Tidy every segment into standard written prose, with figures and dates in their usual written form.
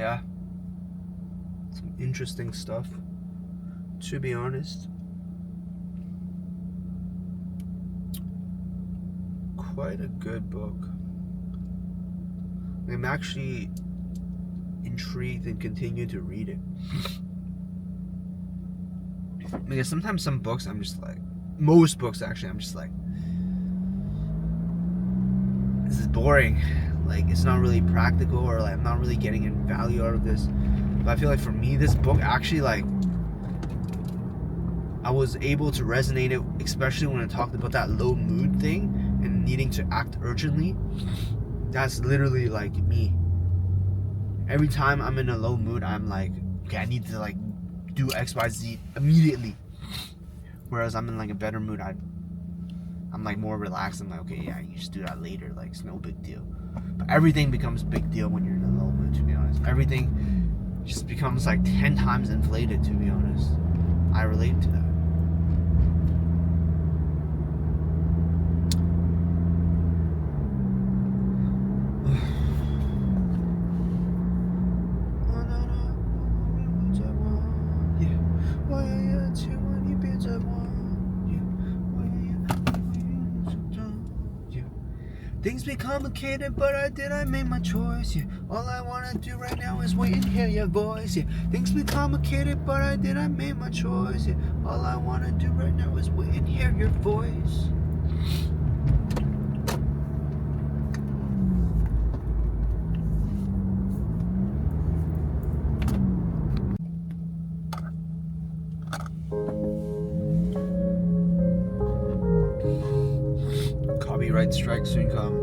Yeah. Some interesting stuff, to be honest. Quite a good book. I'm actually intrigued and continue to read it. Because sometimes some books I'm just like, most books actually, I'm just like, this is boring. Like, it's not really practical, or like I'm not really getting any value out of this. But I feel like for me, this book actually, like, I was able to resonate it, especially when it talked about that low mood thing and needing to act urgently. That's literally like me. Every time I'm in a low mood, I'm like, okay, I need to like do XYZ immediately. Whereas I'm in like a better mood, I'm like more relaxed. I'm like, okay, yeah, you just do that later. Like, it's no big deal. But everything becomes a big deal when you're in a low mood, to be honest. Everything just becomes like 10 times inflated, to be honest. I relate to that. Things be complicated, but I made my choice, yeah. All I wanna do right now is wait and hear your voice, yeah. Things be complicated, but I made my choice, yeah. All I wanna do right now is wait and hear your voice. Copyright strike soon come.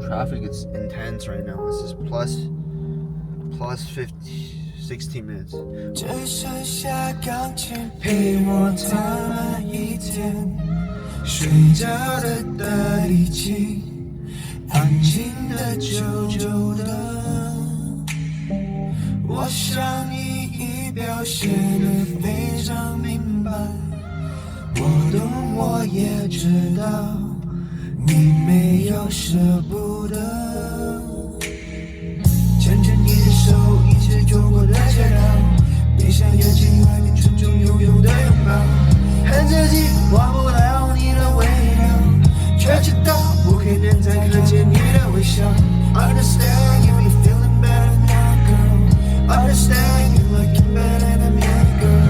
Traffic is intense right now. This is plus 16 minutes. 只剩下钢琴陪我弹了一天，睡觉的大提琴，安静的久久的。我想你已表现得非常明白。我懂，我也知道，你没有舍不得。牵着你的手，一起走过的街道，闭上眼睛，怀念沉重悠悠的拥抱。恨自己忘不了你的味道，却知道不可能再看见你的微笑。Understand you be feeling better now, girl. Understand you looking better than me, girl.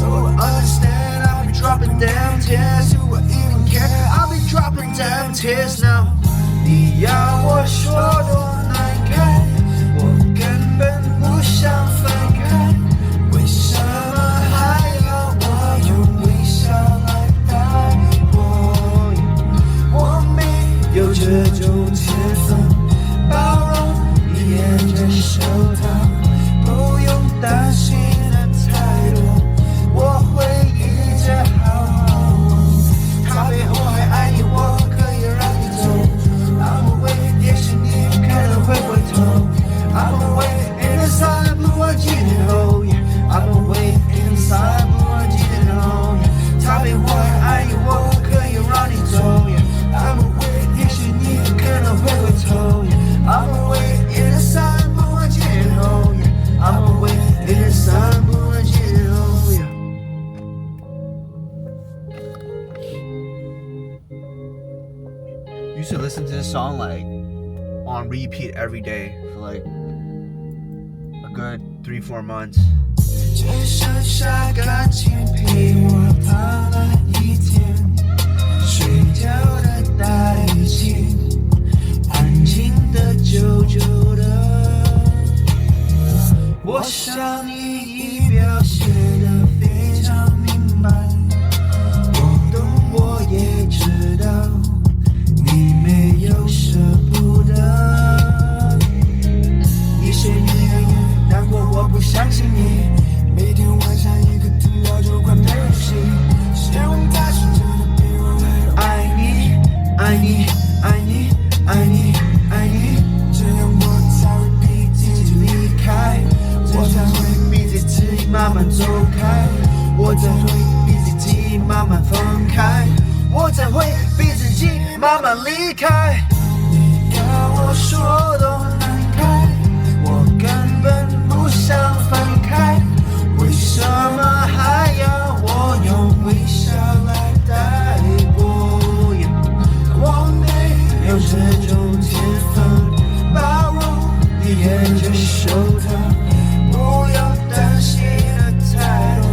Oh, understand I'll be dropping down tears. You won't even care. I'll be dropping down tears now. 你要我说多难看，我根本不想分开。为什么还要我用微笑来带我？我没有这种天分，包容你也忍受它，不用担心的太多，我会一直好好玩。他背后还爱你，我可以让你走。I'm away， 也许你可能会回头。I'm away inside， 不忘记你后。I'm away inside， 不忘记你后。他背后还爱你，我可以让你走。I'm away， 也许你可能会回头。I'm away inside， 不忘记你后。I'm away inside， 不忘记你后。Used to listen to this song like on repeat every day for like a good 3-4 months. 只剩下感情陪我爬了一天，睡觉的大提琴，安静的久久的。我想你已表现得非常明白，我懂，我也知道。你没有舍不得，一些语言难过，我不相信你。每天晚上一个图标就快没有戏，希望它是真的比我还要爱你，爱你，爱你，爱你，爱你，这样我才会逼自己离开，我才会逼自己慢慢走开，我才会逼自己慢慢分开，我才会逼自己慢慢离开。你要我说都难开，分开？为什么还要我用微笑来带过？我没有这种天分，把我的眼睛收藏，不要担心的太多，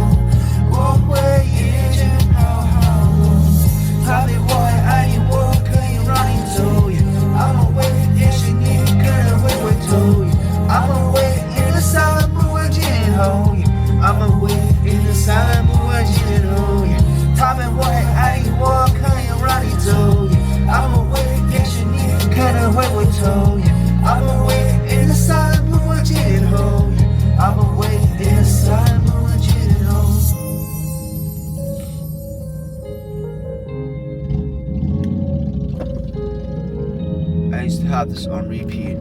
我会一直好好的。他比我还爱你，我可以让你走。I'm away， 也许你可能会回头。I'm away in the silent， 不会今后。I'm away in the silent， 不会今后。他比我还爱你，我可以让你走。I'm away， 也许你可能会回头。I'm away in the silent， 不会今后。I'm away in the silent， 不会今后。I used to have this on repeat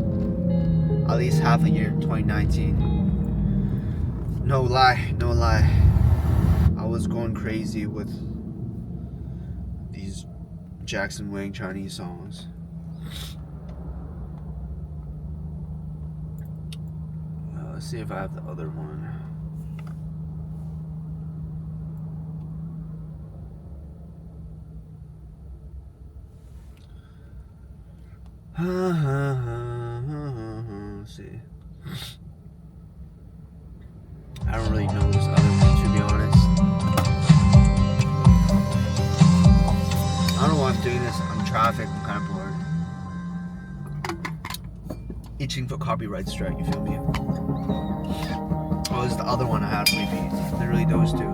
at least half a year, 2019. No lie. I was going crazy with these Jackson Wang Chinese songs. Let's see if I have the other one. Let's see. I don't really know this other one, to be honest. I don't know why I'm doing this. I'm in traffic. I'm kind of bored. Itching for copyright strike, you feel me? Oh, this is the other one I had on repeat. Literally those two.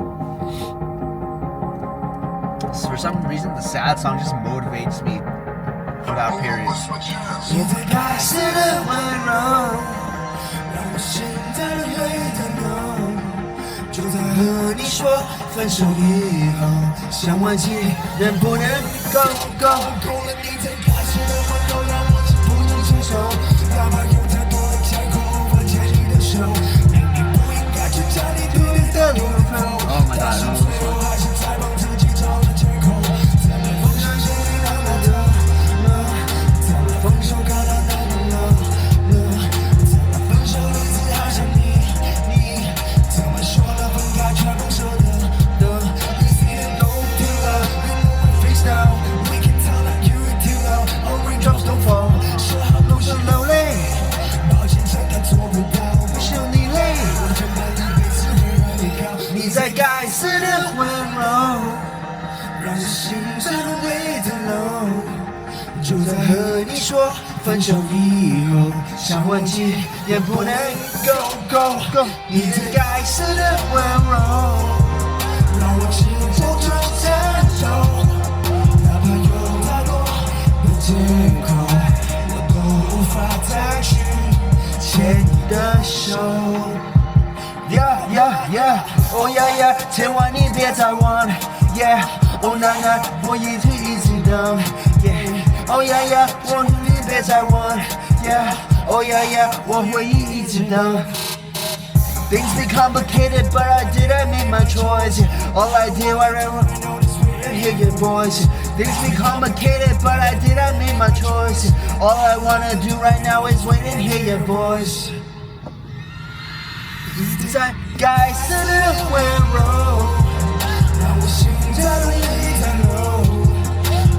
So for some reason, the sad song just motivates me for that period. 你最开始的温柔，让我现在的泪在流。就在和你说分手以后，想忘记能不能 go go？ 够了你最开始的温柔，让我是不能承受。哪怕有再多的借口，无法牵你的手。明明不应该去找你独立的路口。Oh my god, 但是最后还是在帮自己找了借口。再来分手是你让我的了，再来分手看到难的了，再来分手日子好像你怎么说的分开却不舍得。You see it go too low, you know we face down, we can tell that you are too low, all raindrops don't fall. 说好不想流泪，抱歉真的做不到，不想你累，我真的一辈子会让你靠。你在该死的温柔，让我心真的泪在流。就在和你说分手以后，想忘记也不能 go go go。你在该死的温柔，让我只做出承受，哪怕有太多的借口，我都无法再去牵你的手。Yeah yeah yeah， oh yeah yeah， 千万你别再忘了 ，Yeah，oh那我一直等 ，Yeah，oh yeah yeah， 我你别再忘了 ，Yeah，oh yeah yeah， 我会一直等。Things be complicated, but I didn't make my choice. All I did was hear your voice. Things be complicated, but I didn't make my choice. All I wanna do right now is wait and hear your voice. 在该死的温柔，让我心在泪在流。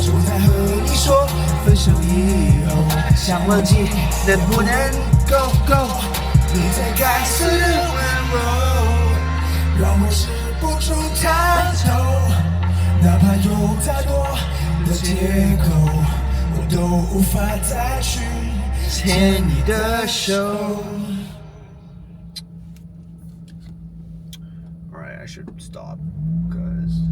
就在和你说分手以后，想忘记能不能 go go？ 你在该死的温柔，让我止不住抬头，哪怕有再多的借口，我都无法再去牵你的手。Alright, I should stop because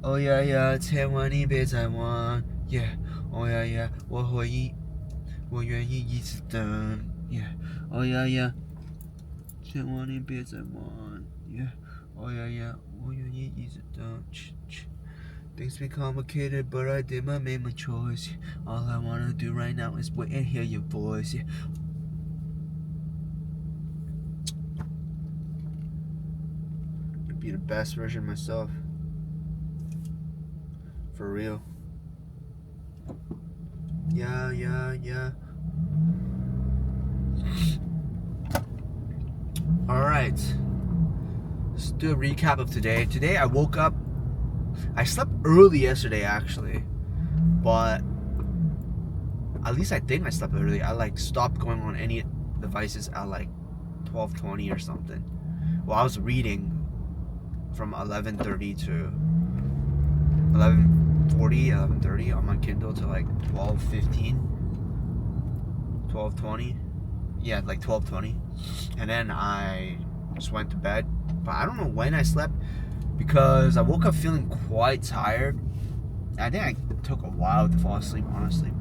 Oh yeah yeah， 千万你别再忘 Yeah，Oh yeah yeah， 我愿意一直等 Yeah，Oh yeah yeah， 千万你别再忘 Yeah，Oh yeah yeah， 我愿意一直等 Things be complicated, but I did make my choice. All I wanna do right now is wait and hear your voice. Yeah. Be the best version of myself. For real. Yeah, yeah, yeah. Alright. Let's do a recap of today. Today I woke up. I slept early yesterday actually. But at least I think I slept early. I like stopped going on any devices at like 12:20 or something. Well, I was reading from 11:30 to 11:30 on my Kindle to like 12:15, 12:20. Yeah, like 12:20. And then I just went to bed. But I don't know when I slept because I woke up feeling quite tired. I think I took a while to fall asleep, honestly.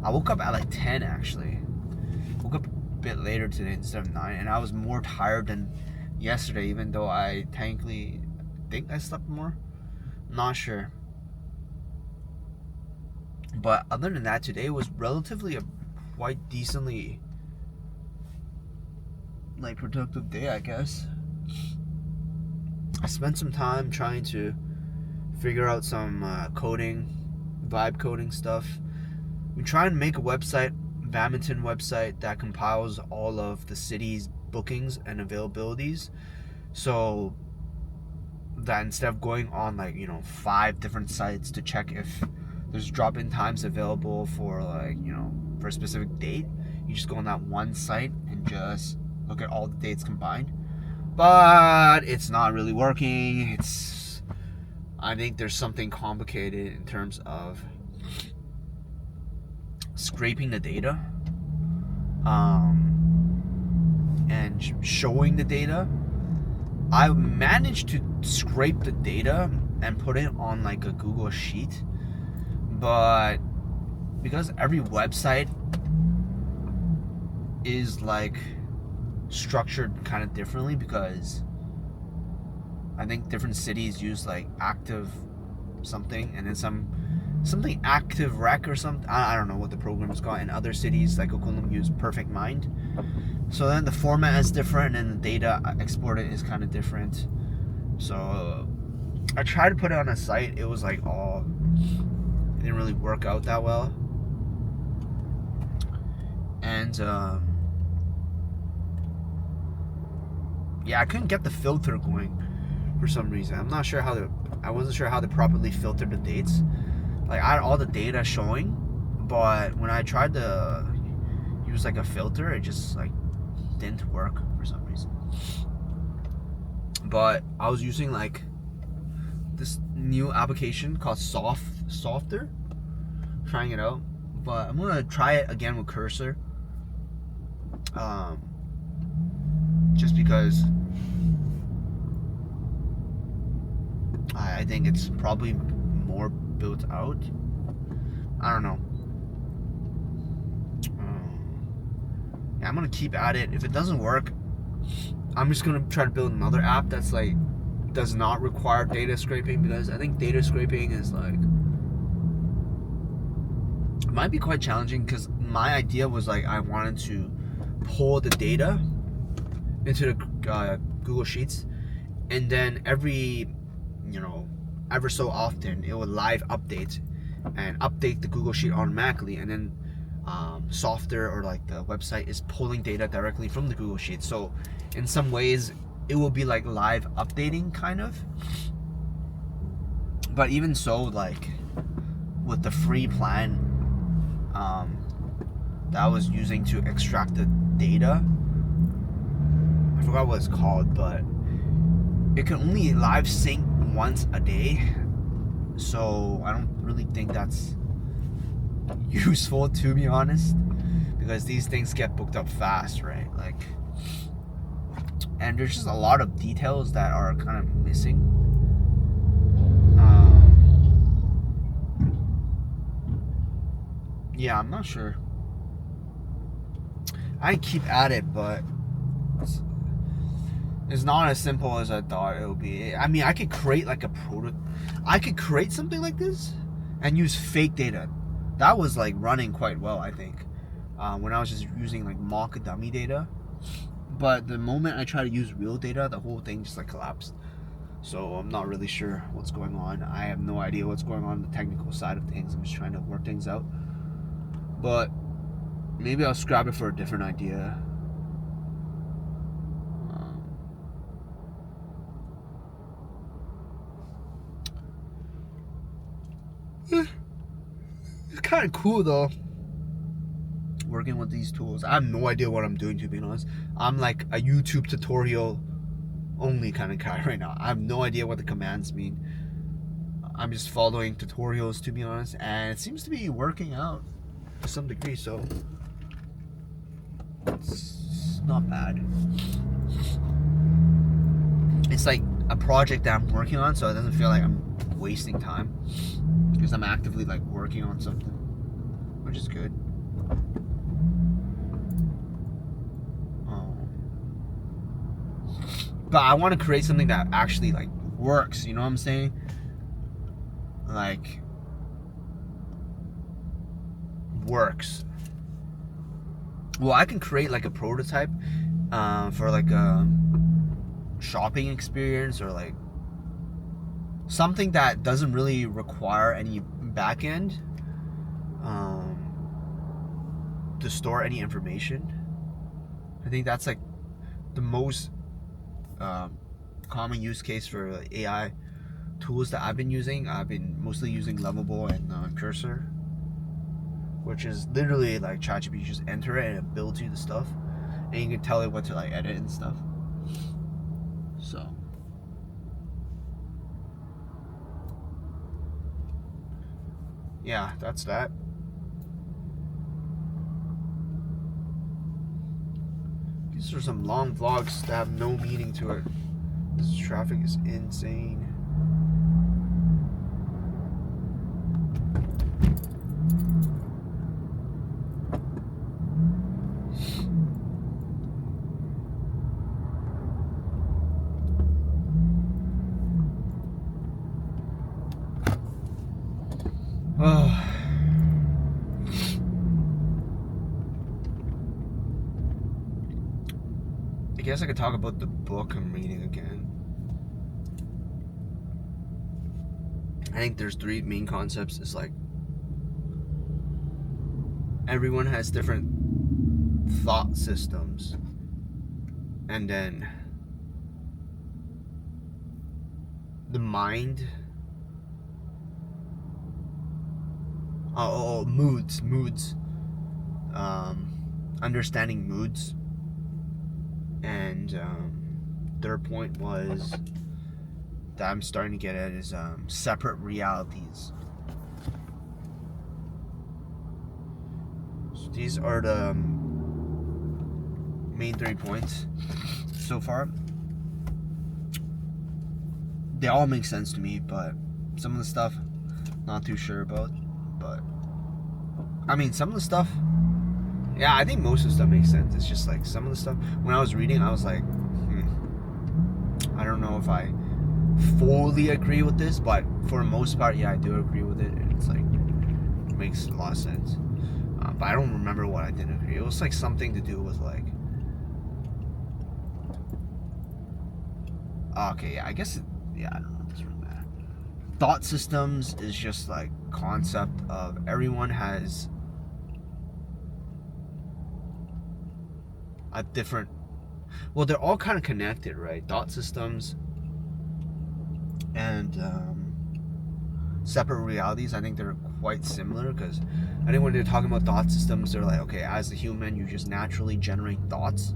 I woke up at like 10 actually. Woke up a bit later today instead of 9, and I was more tired than yesterday, even though I technically think I slept more. Not sure. But other than that, today was relatively a quite decently like productive day, I guess. I spent some time trying to figure out some coding, vibe coding stuff. We try and make a website, badminton website, that compiles all of the city's bookings and availabilities, so that instead of going on like 5 different sites to check if there's drop-in times available for like for a specific date, you just go on that one site and just look at all the dates combined. But it's not really working. I think there's something complicated in terms of scraping the data and showing the data. I managed to scrape the data and put it on like a Google Sheet, but because every website is like structured kind of differently, because I think different cities use like active something and then something active rec or something. I don't know what the program is called. And other cities like Oklahoma use Perfect Mind. So then the format is different and the data exported is kind of different. So I tried to put it on a site. It was like it didn't really work out that well. And yeah, I couldn't get the filter going for some reason. I wasn't sure how to properly filter the dates. Like I had all the data showing, but when I tried to use like a filter, it just like didn't work for some reason. But I was using like this new application called Softer, trying it out. But I'm gonna try it again with Cursor. Just because I think it's probably more built out. I don't know. Yeah, I'm gonna keep at it. If it doesn't work, I'm just gonna try to build another app that's like does not require data scraping, because I think data scraping is like it might be quite challenging, because my idea was like I wanted to pull the data into the Google Sheets, and then every ever so often it would live update and update the Google Sheet automatically, and then Softer or like the website is pulling data directly from the Google Sheet. So in some ways it will be like live updating kind of. But even so, like with the free plan that I was using to extract the data, I forgot what it's called, but it can only live sync once a day. So I don't really think that's useful, to be honest, because these things get booked up fast, right? Like, and there's just a lot of details that are kind of missing. Yeah, I'm not sure. I keep at it, but it's not as simple as I thought it would be. I mean, I could create like a product. I could create something like this and use fake data. That was like running quite well, I think, when I was just using like mock dummy data. But the moment I try to use real data, the whole thing just like collapsed. So I'm not really sure what's going on. I have no idea what's going on the technical side of things. I'm just trying to work things out. But maybe I'll scrap it for a different idea. kind of cool though, working with these tools. I have no idea what I'm doing, to be honest. I'm like a YouTube tutorial only kind of guy right now. I have no idea what the commands mean. I'm just following tutorials, to be honest, and it seems to be working out to some degree, so it's not bad. It's like a project that I'm working on, so it doesn't feel like I'm wasting time, because I'm actively like working on something, which is good. But I want to create something that actually like works, you know what I'm saying? Like works. Well, I can create like a prototype for like a shopping experience, or like something that doesn't really require any back end to store any information. I think that's like the most common use case for like, AI tools that I've been using. I've been mostly using Lovable and Cursor, which is literally like ChatGPT. You just enter it and it builds you the stuff, and you can tell it what to like edit and stuff. So yeah, that's that. These are some long vlogs that have no meaning to it. This traffic is insane. Oh. I guess I could talk about the book I'm reading again. I think there's 3 main concepts. It's like everyone has different thought systems, and then the mind. Moods. Understanding moods. And third point was that I'm starting to get at is separate realities. So these are the main 3 points so far. They all make sense to me, but some of the stuff not too sure about. But I mean, some of the stuff, yeah, I think most of the stuff makes sense. It's just like some of the stuff, when I was reading, I was like, I don't know if I fully agree with this, but for the most part, yeah, I do agree with it. It's like, it makes a lot of sense. But I don't remember what I didn't agree. It was like something to do with like, okay, yeah, I guess, I don't know, it doesn't really matter. Thought systems is just like concept of everyone has a different, well, they're all kind of connected, right? Thought systems and separate realities, I think they're quite similar, because I think when they're talking about thought systems, they're like, okay, as a human, you just naturally generate thoughts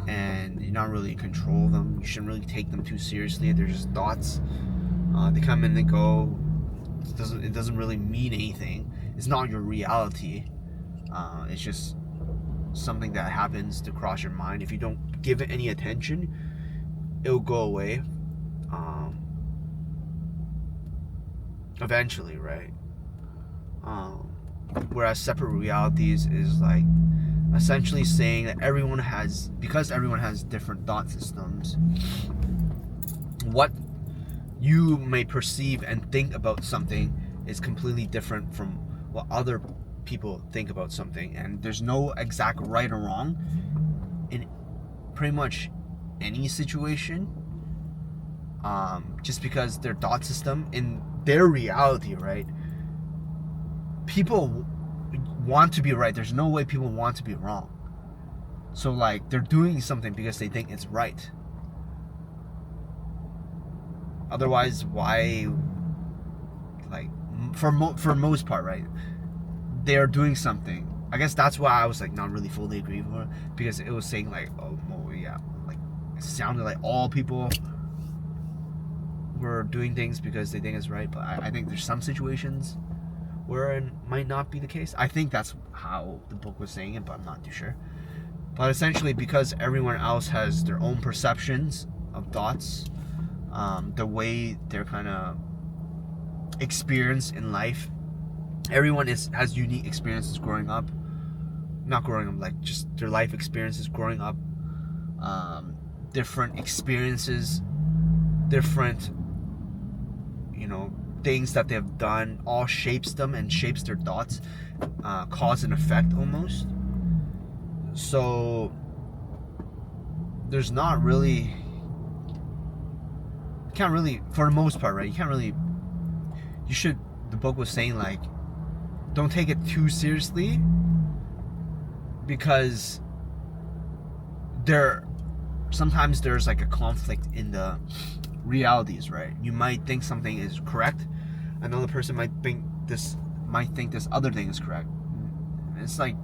and you're not really in control of them. You shouldn't really take them too seriously. They're just thoughts. They come and they go. It doesn't really mean anything. It's not your reality. It's just something that happens to cross your mind. If you don't give it any attention, it'll go away. Eventually, right? Whereas separate realities is like essentially saying that because everyone has different thought systems, what you may perceive and think about something is completely different from what other people think about something, and there's no exact right or wrong in pretty much any situation, just because their thought system in their reality, right? People want to be right. There's no way people want to be wrong. So like, they're doing something because they think it's right. Otherwise, why? Like, for most part, right? they're doing something. I guess that's why I was like not really fully agree with it, because it was saying like, oh, well, yeah, like it sounded like all people were doing things because they think it's right, but I think there's some situations where it might not be the case. I think that's how the book was saying it, but I'm not too sure. But essentially, because everyone else has their own perceptions of thoughts, the way they're kind of experienced in life, everyone has unique experiences growing up. Not growing up, like just their life experiences growing up. Different experiences, different, things that they've done, all shapes them and shapes their thoughts, cause and effect almost. So there's not really, you can't really, for the most part, right? The book was saying like, don't take it too seriously, because sometimes there's like a conflict in the realities, right? You might think something is correct, another person might think this other thing is correct. It's like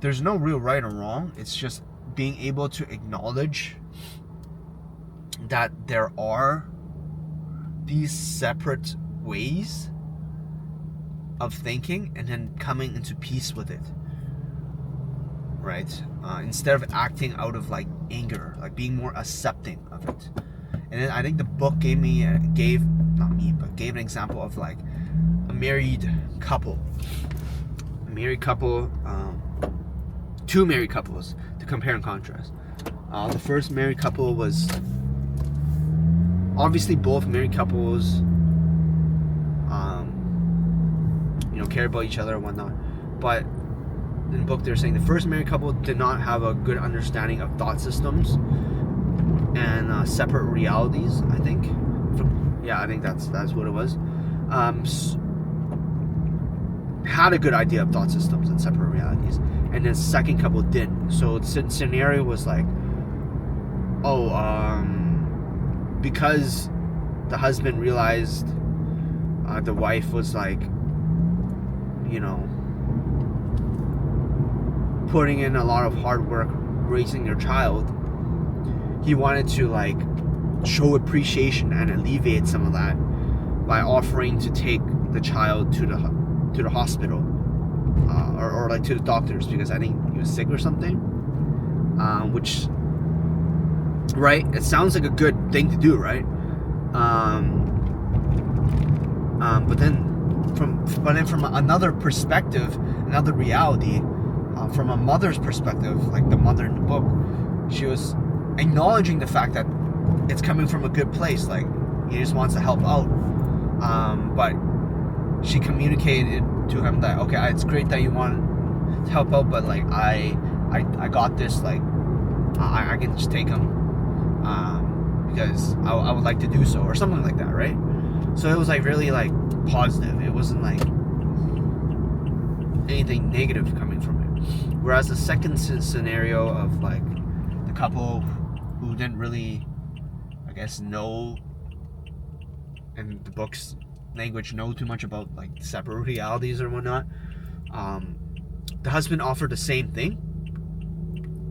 there's no real right or wrong. It's just being able to acknowledge that there are these separate ways of thinking and then coming into peace with it, right? Instead of acting out of like anger, like being more accepting of it. And then I think the book gave an example of like a married couple, two married couples to compare and contrast. The first married couple was obviously both married couples care about each other and whatnot, but in the book they're saying the first married couple did not have a good understanding of thought systems and separate realities. I think that's what it was. Had a good idea of thought systems and separate realities, and the second couple didn't. So the scenario was like, because the husband realized the wife was like, putting in a lot of hard work raising their child, he wanted to like show appreciation and alleviate some of that by offering to take the child to the hospital, or like to the doctors, because I think he was sick or something, which, right, it sounds like a good thing to do, right? But then from another perspective, another reality, from a mother's perspective, like the mother in the book, she was acknowledging the fact that it's coming from a good place, like he just wants to help out, but she communicated to him that, okay, it's great that you want to help out, but like I got this, like I can just take him because I would like to do so, or something like that, right? So it was like really like positive. It wasn't like anything negative coming from it. Whereas the second scenario of like the couple who didn't really, I guess, know, in the book's language, know too much about like separate realities or whatnot, the husband offered the same thing,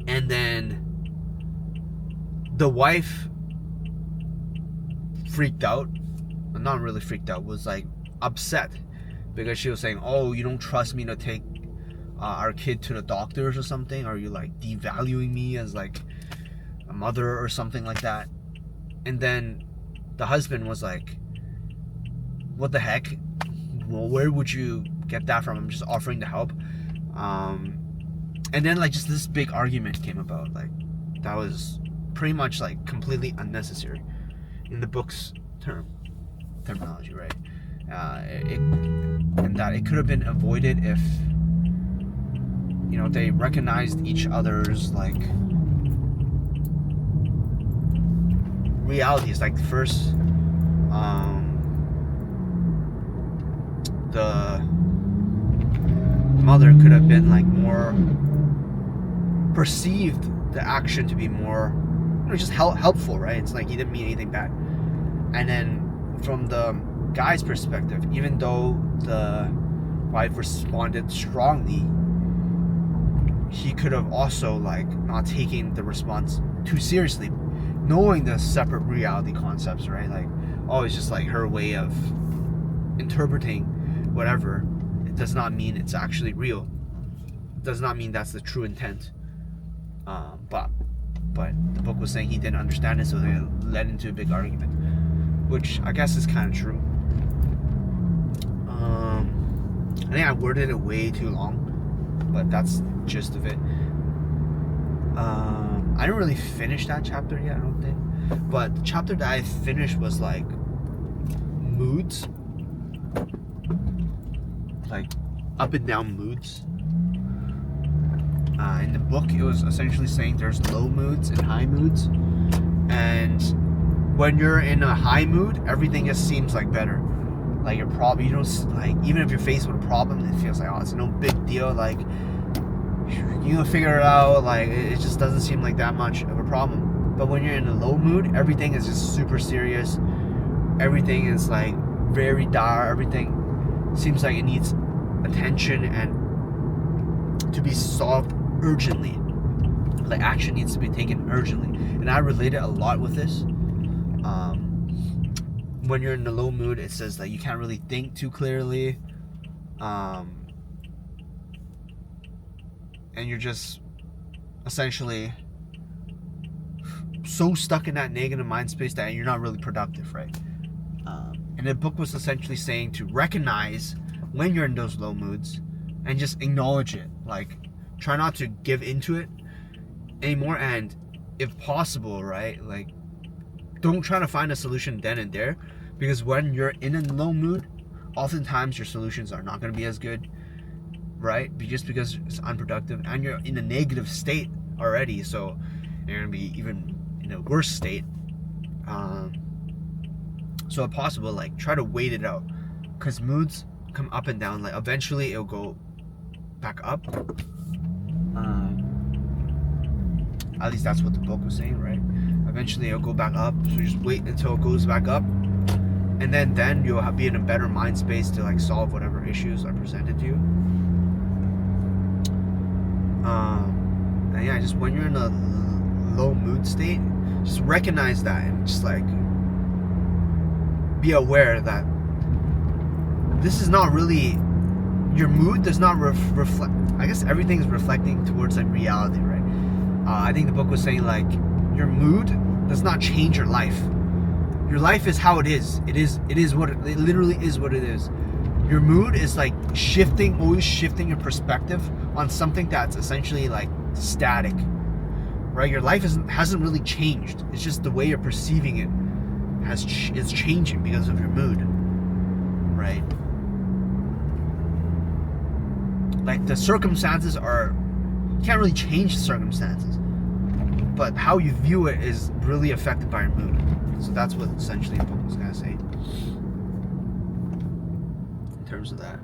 and then the wife freaked out. Not really freaked out, was like upset, because she was saying, oh, you don't trust me to take our kid to the doctors or something? Are you like devaluing me as like a mother or something like that? And then the husband was like, what the heck? Well, where would you get that from? I'm just offering to help. And then like just this big argument came about, like that was pretty much like completely unnecessary in the book's terminology, right? And that it could have been avoided if they recognized each other's like realities. Like first, the mother could have been like more perceived the action to be more just helpful, right? It's like he didn't mean anything bad. And then from the guy's perspective, even though the wife responded strongly, he could have also like not taken the response too seriously, knowing the separate reality concepts, right? Like, oh, it's just like her way of interpreting whatever. It does not mean it's actually real. It does not mean that's the true intent. But the book was saying he didn't understand it, so they led into a big argument, which I guess is kind of true. I think I worded it way too long, but that's the gist of it. I didn't really finish that chapter yet, I don't think. But the chapter that I finished was like moods, like up and down moods. In the book, it was essentially saying there's low moods and high moods, and when you're in a high mood, everything just seems like better. Like you're probably, you don't like, even if you're faced with a problem, it feels like, oh, it's no big deal. Like you can figure it out. Like it just doesn't seem like that much of a problem. But when you're in a low mood, everything is just super serious. Everything is like very dire. Everything seems like it needs attention and to be solved urgently. Like action needs to be taken urgently. And I related a lot with this. When you're in the low mood, it says that you can't really think too clearly. And you're just essentially so stuck in that negative mind space that you're not really productive, right? And the book was essentially saying to recognize when you're in those low moods and just acknowledge it. Like, try not to give into it anymore, and if possible, right, like, don't try to find a solution then and there, because when you're in a low mood, oftentimes your solutions are not going to be as good, right? Just because it's unproductive and you're in a negative state already, so you're going to be even in a worse state. So if possible, like, try to wait it out, because moods come up and down. Like, eventually it'll go back up. At least that's what the book was saying, right? Eventually it'll go back up, so just wait until it goes back up, and then you'll be in a better mind space to like solve whatever issues are presented to you. And yeah, just when you're in a low mood state, just recognize that and just like be aware that this is not really your mood. Does not reflect. I guess everything is reflecting towards like reality, right? I think the book was saying like your mood does not change your life. Your life is how it is. It literally is what it is. Your mood is like always shifting your perspective on something that's essentially like static, right? Your life hasn't really changed. It's just the way you're perceiving it is changing because of your mood, right? Like the circumstances you can't really change the circumstances, but how you view it is really affected by your mood. So that's what essentially the book was gonna say in terms of that.